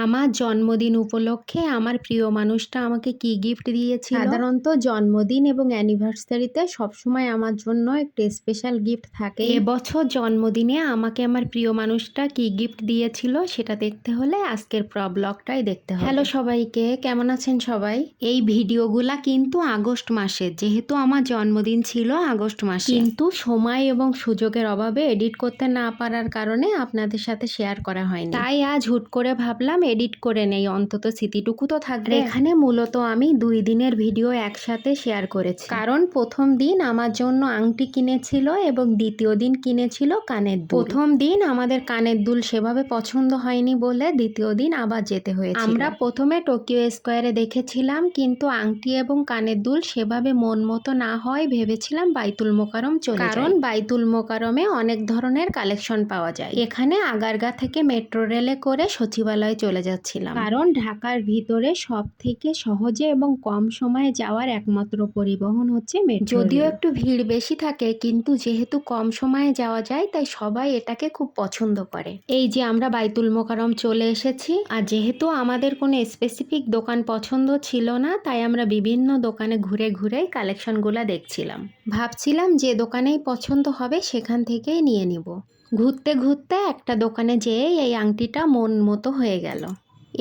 আমার জন্মদিন উপলক্ষে আমার প্রিয় মানুষটা আমাকে কি গিফট দিয়েছিল। সাধারণত জন্মদিন এবং অ্যানিভার্সারিতে সবসময় আমার জন্য একটু স্পেশাল গিফট থাকে। এবছর জন্মদিনে আমাকে আমার প্রিয় মানুষটা কি গিফট দিয়েছিল সেটা দেখতে হলে আজকের ব্লগটাই দেখতে হবে। হ্যালো সবাইকে, কেমন আছেন সবাই? এই ভিডিওগুলা কিন্তু আগস্ট মাসে, যেহেতু আমার জন্মদিন ছিল আগস্ট মাসে, কিন্তু সময় এবং সুযোগের অভাবে এডিট করতে না পারার কারণে আপনাদের সাথে শেয়ার করা হয়নি। তাই আজ হুট করে ভাবলাম এডিট করে নেই, অন্তত স্মৃতিটুকু তো থাকবে। এখানে মূলত আমি 2 দিনের ভিডিও একসাথে শেয়ার করেছি, কারণ প্রথম দিন আমার জন্য আংটি কিনেছিল এবং দ্বিতীয় দিন কিনেছিল কানের দুল। প্রথম দিন আমাদের কানের দুল সেভাবে পছন্দ হয়নি বলে দ্বিতীয় দিন আবার যেতে হয়েছিল। আমরা প্রথমে টোকিও স্কোয়ারে দেখেছিলাম, কিন্তু আংটি এবং কানের দুল সেভাবে মন মতো না হয় ভেবেছিলাম বাইতুল মোকাররম চলে যাই, কারণ বাইতুল মোকাররমে অনেক ধরনের কালেকশন পাওয়া যায়। এখানে আগারগা থেকে মেট্রো রেলে করে সচিবালয়ে চলে যাচ্ছিলাম, কারণ ঢাকার ভিতরে সব থেকে সহজে এবং কম সময়ে যাওয়ার একমাত্র পরিবহন হচ্ছে মেট্রো। যদিও একটু ভিড় বেশি থাকে, কিন্তু যেহেতু কম সময়ে যাওয়া যায় তাই সবাই এটাকে খুব পছন্দ করে। এই যে আমরা বাইতুল মোকাররম চলে এসেছি, আর যেহেতু আমাদের কোনো স্পেসিফিক দোকান পছন্দ ছিল না, তাই আমরা বিভিন্ন দোকানে ঘুরে ঘুরেই কালেকশনগুলো দেখছিলাম। ভাবছিলাম যে দোকানেই পছন্দ হবে সেখান থেকেই নিয়ে নিব। ঘুরতে ঘুরতে একটা দোকানে যেয়ে এই আংটিটা মন মতো হয়ে গেল,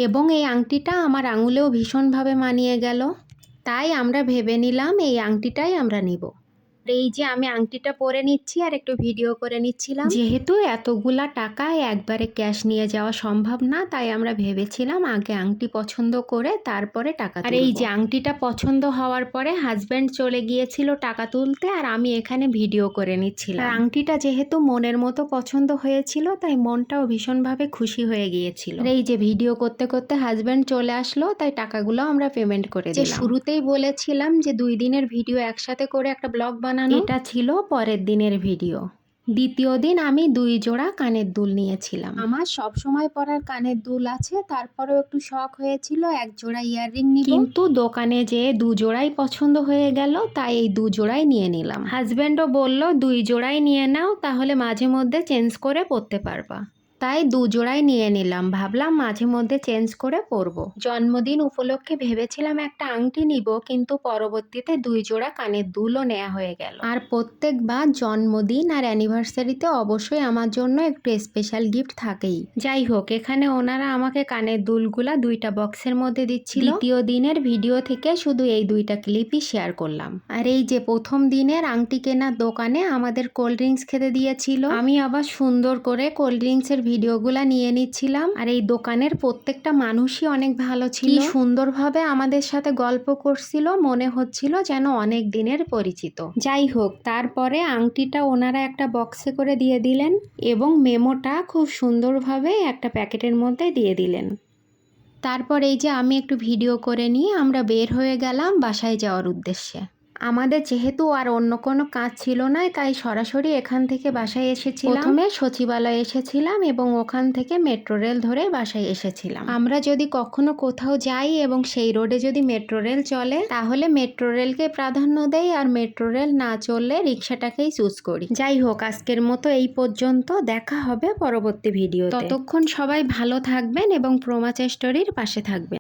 এবং এই আংটিটা আমার আঙুলেও ভীষণভাবে মানিয়ে গেল। তাই আমরা ভেবে নিলাম এই আংটিটাই আমরা নিব। এই যে আমি আংটিটা পরে নিচ্ছি আর একটু ভিডিও করে নিচ্ছিলাম। যেহেতু এতগুলা টাকা একবারে ক্যাশ নিয়ে যাওয়া সম্ভব না, তাই আমরা ভেবেছিলাম আগে আংটি পছন্দ করে তারপরে টাকা তুলব। আর এই যে আংটিটা পছন্দ হওয়ার পরে হাজব্যান্ড চলে গিয়েছিল টাকা তুলতে, আর আমি এখানে ভিডিও করে নিচ্ছিলাম। আর আংটিটা যেহেতু মনের মতো পছন্দ হয়েছিল, তাই মনটাও ভীষণভাবে খুশি হয়ে গিয়েছিল। আর এই যে ভিডিও করতে করতে হাজব্যান্ড চলে আসলো, তাই টাকাগুলো আমরা পেমেন্ট করে দিলাম। শুরুতেই বলেছিলাম যে 2 দিনের ভিডিও একসাথে করে একটা ব্লগ বানানো, এটা ছিল পরের দিনের ভিডিও। দ্বিতীয় দিন আমি 2 জোড়া কানের দুল নিয়েছিলাম। আমার সব সময় পরার কানের দুল আছে, তারপরেও একটু শখ হয়েছিল 1 জোড়া ইয়াররিং নিব, কিন্তু দোকানে যেয়ে 2 জোড়াই পছন্দ হয়ে গেল, তাই এই 2 জোড়াই নিয়ে নিলাম। হাজব্যান্ডও বলল 2 জোড়াই নিয়ে নাও, তাহলে মাঝে মধ্যে চেঞ্জ করে পরতে পারবা। তাই 2 জোড়াই নিয়ে নিলাম, ভাবলাম মাঝে মধ্যে চেঞ্জ করে পরবো। জন্মদিন উপলক্ষে ভেবেছিলাম একটা আংটি নিব, কিন্তু পরবর্তীতে 2 জোড়া কানের দুলও নেওয়া হয়ে গেল। আর প্রত্যেকবার জন্মদিন আর অ্যানিভার্সারিতে অবশ্যই আমার জন্য একটু স্পেশাল গিফট থাকেই। যাই হোক, এখানে ওনারা আমাকে কানের দুলগুলা 2টা বক্সের মধ্যে দিচ্ছিল। দ্বিতীয় দিনের ভিডিও থেকে শুধু এই 2টা ক্লিপই শেয়ার করলাম। আর এই যে প্রথম দিনের আংটি কেনার দোকানে আমাদের কোল্ড ড্রিঙ্কস খেতে দিয়েছিল, আমি আবার সুন্দর করে কোল্ড ড্রিঙ্কসের ভিডিওগুলা নিয়ে নিচ্ছিলাম। আর এই দোকানের প্রত্যেকটা মানুষই অনেক ভালো ছিল, সুন্দরভাবে আমাদের সাথে গল্প করছিল, মনে হচ্ছিল যেন অনেক দিনের পরিচিত। যাই হোক, তারপরে আংটিটা ওনারা একটা বক্সে করে দিয়ে দিলেন এবং মেমোটা খুব সুন্দরভাবে একটা প্যাকেটের মধ্যে দিয়ে দিলেন। তারপর এই যে আমি একটু ভিডিও করে নিয়ে আমরা বের হয়ে গেলাম বাসায় যাওয়ার উদ্দেশ্যে। আমাদের যেহেতু আর অন্য কোনো কাজ ছিল না, তাই সরাসরি এখান থেকে বাসায় এসেছিলাম। প্রথমে সচিবালয়ে এসেছিলাম এবং ওখান থেকে মেট্রো রেল ধরে বাসায় এসেছিলাম। আমরা যদি কখনো কোথাও যাই এবং সেই রোডে যদি মেট্রো রেল চলে, তাহলে মেট্রো রেলকে প্রাধান্য দেই, আর মেট্রো রেল না চললে রিক্সাটাকেই চুজ করি। যাই হোক, আজকের মতো এই পর্যন্ত, দেখা হবে পরবর্তী ভিডিওতে। ততক্ষণ সবাই ভালো থাকবেন এবং প্রমা স্টোরির পাশে থাকবেন।